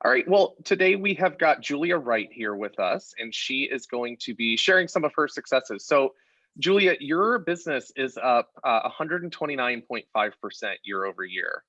All right. Well, today we have got Julia Wright here with us, and she is going to be sharing some of her successes. So, Julia, your business is up 129.5% year over year.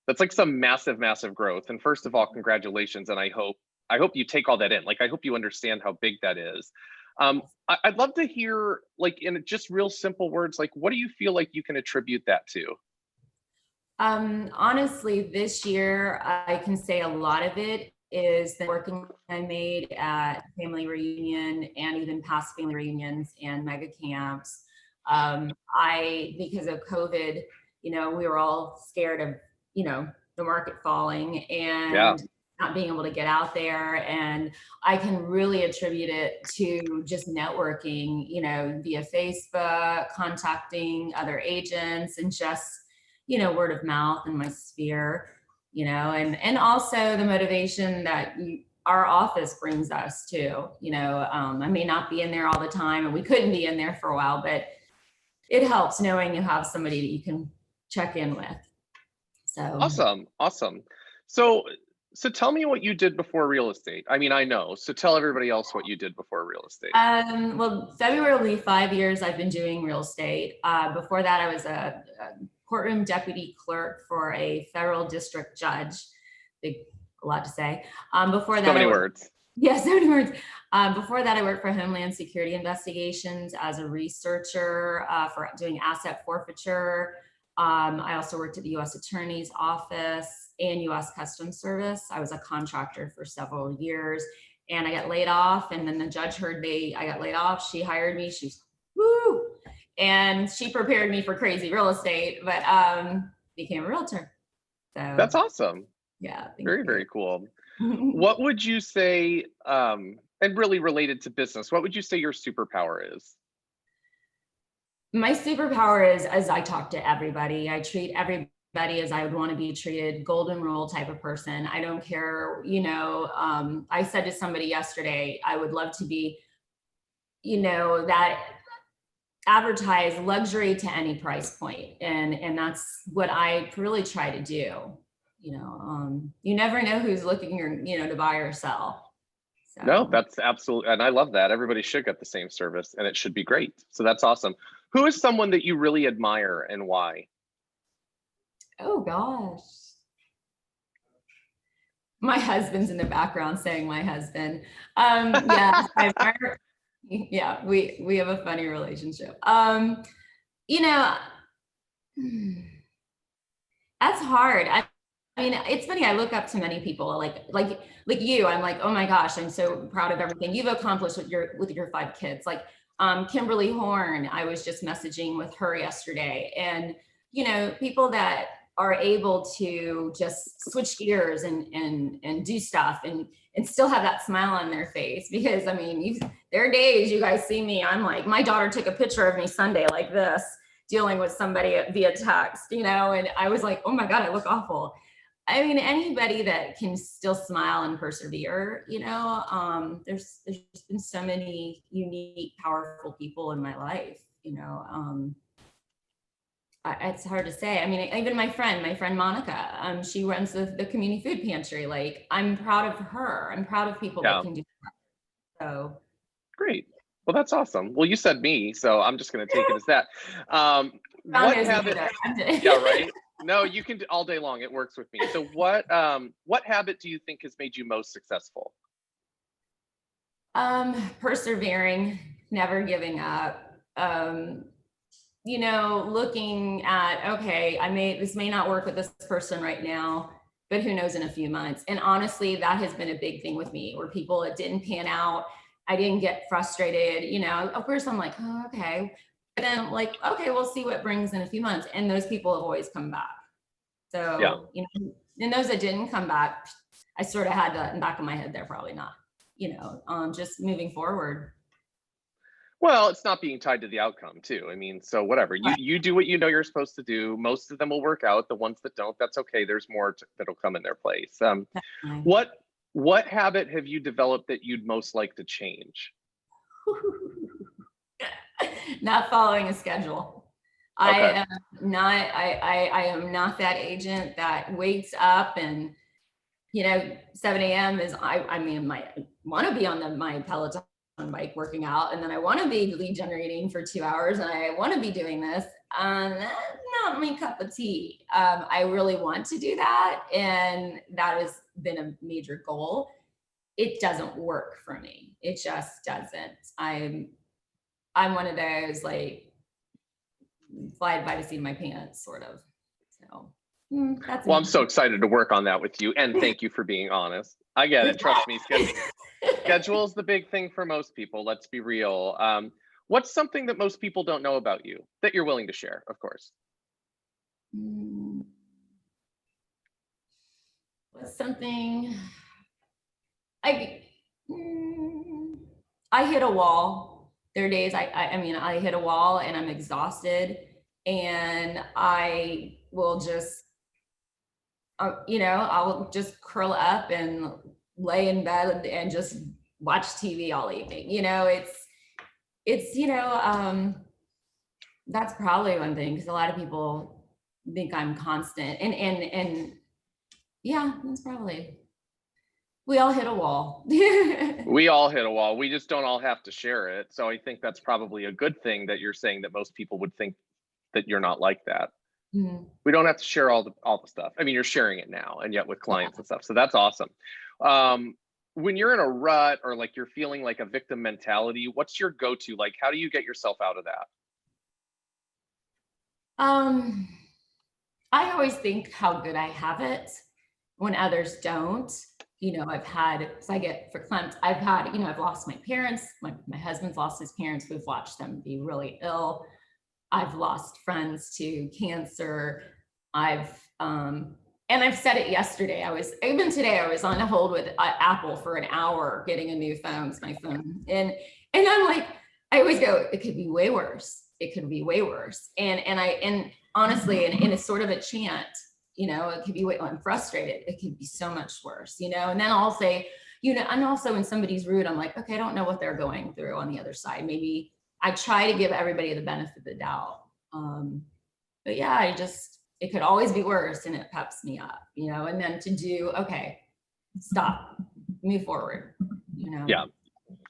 That's like some massive, massive growth. And first of all, congratulations. And I hope you take all that in. Like, I hope you understand how big that is. I'd love to hear, like, in just real simple words, like, what do you feel like you can attribute that to? Honestly, this year, I can say a lot of it is the working I made at family reunion and even past family reunions and mega camps. Because of COVID, we were all scared of, the market falling Yeah. and not being able to get out there. And I can really attribute it to just networking, via Facebook, contacting other agents and just word of mouth in my sphere, and also the motivation that our office brings us to, I may not be in there all the time and we couldn't be in there for a while, but it helps knowing you have somebody that you can check in with. So Awesome. Awesome. So, so tell me what you did before real estate. I mean, I know. So tell everybody else what you did before real estate. well, February will be 5 years I've been doing real estate. Before that, I was a courtroom deputy clerk for a federal district judge. Big, a lot to say. Before that, So many words. Yeah, so many words. Before that, I worked for Homeland Security Investigations as a researcher for doing asset forfeiture. I also worked at the U.S. Attorney's Office and U.S. Customs Service. I was a contractor for several years, and I got laid off. And then the judge heard I got laid off. She hired me. She's woo, and she prepared me for crazy real estate, but became a realtor. So That's awesome. yeah, Very, very cool. What would you say, and really related to business, what would you say your superpower is? My superpower is, as I talk to everybody, I treat everybody as I would want to be treated, golden rule type of person. I don't care, I said to somebody yesterday, I would love to be, that advertise luxury to any price point. And that's what I really try to do. You never know who's looking, to buy or sell. So. No, that's absolutely, and I love that. Everybody should get the same service and it should be great. So that's awesome. Who is someone that you really admire and why? Oh gosh. My husband's in the background saying my husband. Yeah, I admire, yeah, we have a funny relationship. That's hard. I mean, it's funny. I look up to many people like you. I'm like, oh my gosh, I'm so proud of everything you've accomplished with your 5 kids. Like Kimberly Horn, I was just messaging with her yesterday, and people that are able to just switch gears and do stuff and still have that smile on their face. Because I mean, there are days you guys see me, I'm like, my daughter took a picture of me Sunday like this, dealing with somebody via text, and I was like, oh my God, I look awful. I mean, anybody that can still smile and persevere, there's been so many unique, powerful people in my life, it's hard to say. I mean, even my friend Monica, she runs the community food pantry. Like, I'm proud of her. I'm proud of people that can do that. So Great. Well, that's awesome. Well, you said me, so I'm just going to take it as that. What habit? Yeah, right. No, you can do all day long. It works with me. So what habit do you think has made you most successful? Persevering, never giving up. Looking at, okay, this may not work with this person right now, but who knows in a few months. And honestly, that has been a big thing with me, where people, it didn't pan out. I didn't get frustrated, of course I'm like, oh, okay. But then I'm like, okay, we'll see what brings in a few months. And those people have always come back. So, and those that didn't come back, I sort of had that in the back of my head, they're probably not, just moving forward. Well, it's not being tied to the outcome too. I mean, so whatever, you do what you know you're supposed to do. Most of them will work out. The ones that don't, that's okay. There's more that'll come in their place. What habit have you developed that you'd most like to change? Not following a schedule. Okay. I am not that agent that wakes up and 7 a.m. is, I mean, I want to be on my Peloton bike working out, and then I want to be lead generating for 2 hours, and I want to be doing this. That's not my cup of tea. I really want to do that, and that has been a major goal. It doesn't work for me. It just doesn't. I'm one of those like fly by the seat of my pants sort of. So that's well, I'm so excited to work on that with you, and thank you for being honest. I get it. Trust me. Schedule is the big thing for most people. Let's be real. What's something that most people don't know about you that you're willing to share, of course? What's something I hit a wall. There are days I mean, I hit a wall and I'm exhausted, and I will just, I'll just curl up and lay in bed and just watch TV all evening. That's probably one thing, because a lot of people think I'm constant, and yeah, that's probably. We all hit a wall. We all hit a wall. We just don't all have to share it. So I think that's probably a good thing that you're saying, that most people would think that you're not like that. Mm-hmm. We don't have to share all the stuff. I mean, you're sharing it now, and yet with clients and stuff. So that's awesome. When you're in a rut, or like you're feeling like a victim mentality, what's your go-to? Like, how do you get yourself out of that? I always think how good I have it when others don't. I get for clients, I've lost my parents. My husband's lost his parents. We've watched them be really ill. I've lost friends to cancer. And I've said it yesterday. Even today, I was on hold with Apple for an hour getting a new phone. It's my phone. And I'm like, I always go, it could be way worse. It could be way worse. And honestly, and it's sort of a chant, it could be, I'm frustrated. It could be so much worse, and then I'll say, and also when somebody's rude, I'm like, okay, I don't know what they're going through on the other side. Maybe I try to give everybody the benefit of the doubt. But yeah, it could always be worse, and it peps me up, and then to do, okay, stop, move forward, Yeah.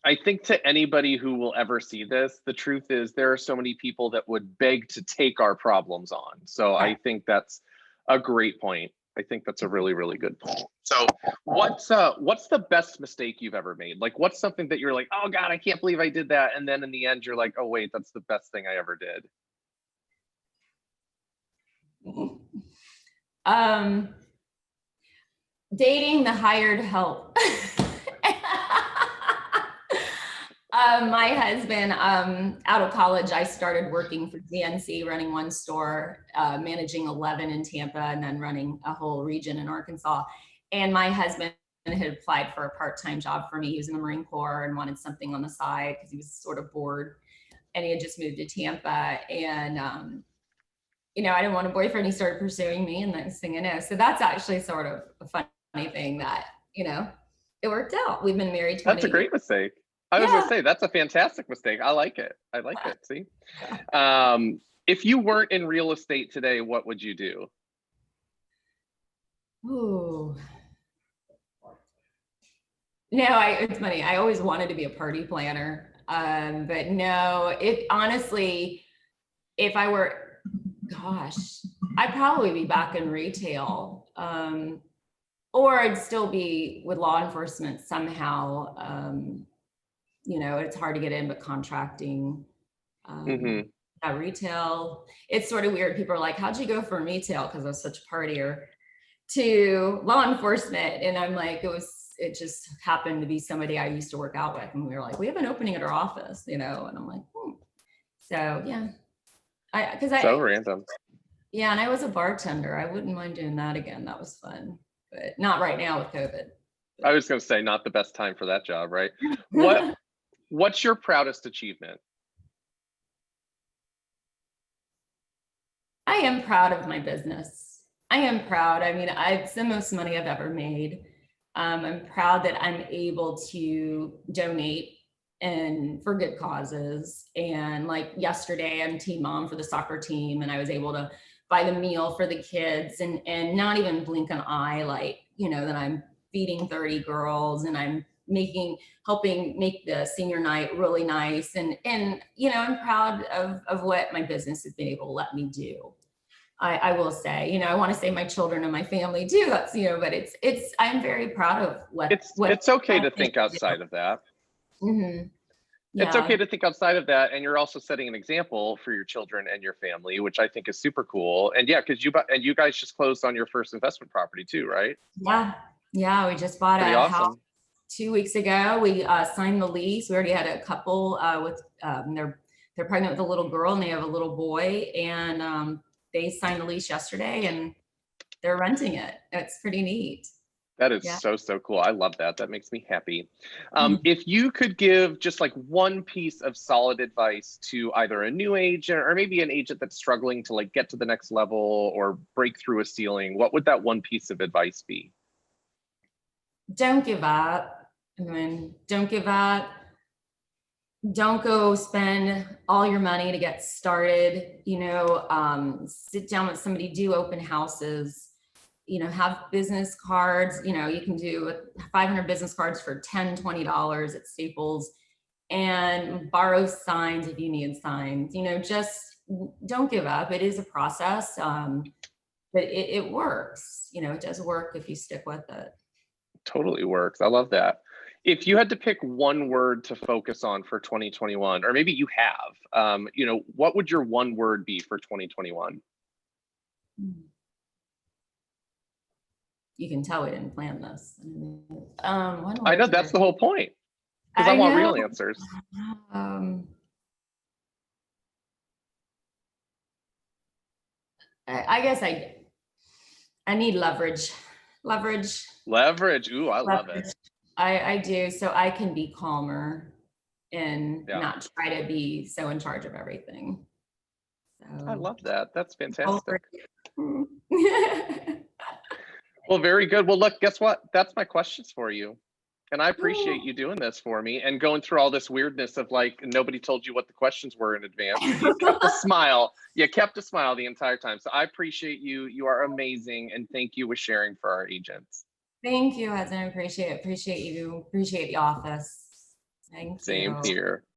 I think to anybody who will ever see this, the truth is there are so many people that would beg to take our problems on. So right. I think that's a great point. I think that's a really, really good point. So what's the best mistake you've ever made? Like, what's something that you're like, oh God, I can't believe I did that. And then in the end, you're like, oh wait, that's the best thing I ever did. Dating the hired help. My husband, out of college, I started working for GNC, running one store, managing 11 in Tampa, and then running a whole region in Arkansas. And my husband had applied for a part-time job for me. He was in the Marine Corps and wanted something on the side because he was sort of bored. And he had just moved to Tampa. And, I didn't want a boyfriend. He started pursuing me, and next thing I know. So that's actually sort of a funny thing that, it worked out. We've been married 20 That's a great mistake. I was gonna say, that's a fantastic mistake. I like it. See, if you weren't in real estate today, what would you do? Ooh. It's funny. I always wanted to be a party planner. But no, honestly, if I were, gosh, I'd probably be back in retail. Or I'd still be with law enforcement somehow. It's hard to get in, but contracting, retail, it's sort of weird. People are like, how'd you go from retail, because I was such a partier, to law enforcement? And I'm like, it just happened to be somebody I used to work out with. And we were like, we have an opening at our office, and I'm like, So yeah. So random. Yeah. And I was a bartender. I wouldn't mind doing that again. That was fun, but not right now with COVID. I was going to say, not the best time for that job, right? What's your proudest achievement? I am proud of my business. I am proud. I mean, it's the most money I've ever made. I'm proud that I'm able to donate and for good causes. And like yesterday, I'm team mom for the soccer team, and I was able to buy the meal for the kids and not even blink an eye, like, that I'm feeding 30 girls, and I'm helping make the senior night really nice. And I'm proud of what my business has been able to let me do. I will say, I want to say my children and my family too. That's, but I'm very proud of what it's okay to think outside of that. Mm-hmm. It's Yeah. okay to think outside of that, and you're also setting an example for your children and your family, which I think is super cool. And yeah, because you guys just closed on your first investment property too, right? Yeah. We just bought Pretty a house awesome. 2 weeks ago. We signed the lease. We already had a couple with they're pregnant with a little girl and they have a little boy, and they signed the lease yesterday and they're renting it. It's pretty neat. That is Yeah. so cool. I love that. That makes me happy. If you could give just like one piece of solid advice to either a new agent or maybe an agent that's struggling to like get to the next level or break through a ceiling, what would that one piece of advice be? Don't give up. Don't give up. Don't go spend all your money to get started. Sit down with somebody, do open houses, have business cards. You can do 500 business cards for $10, $20 at Staples, and borrow signs if you need signs. Just don't give up. It is a process, but it works. It does work if you stick with it. Totally works. I love that. If you had to pick one word to focus on for 2021, or maybe you have, what would your one word be for 2021? You can tell we didn't plan this. I know that's the whole point, because I want real answers. I guess I need leverage. Leverage. Ooh, I love it. I do, so I can be calmer and Yeah. not try to be so in charge of everything. I love that. That's fantastic. Well, Well, very good. Well, look, guess what? That's my questions for you. And I appreciate you doing this for me and going through all this weirdness of like, nobody told you what the questions were in advance. You kept a smile. You kept a smile the entire time. So I appreciate you. You are amazing. And thank you for sharing for our agents. Thank you, Hudson. I appreciate it. Appreciate you. Appreciate the office. Thank you. Same here.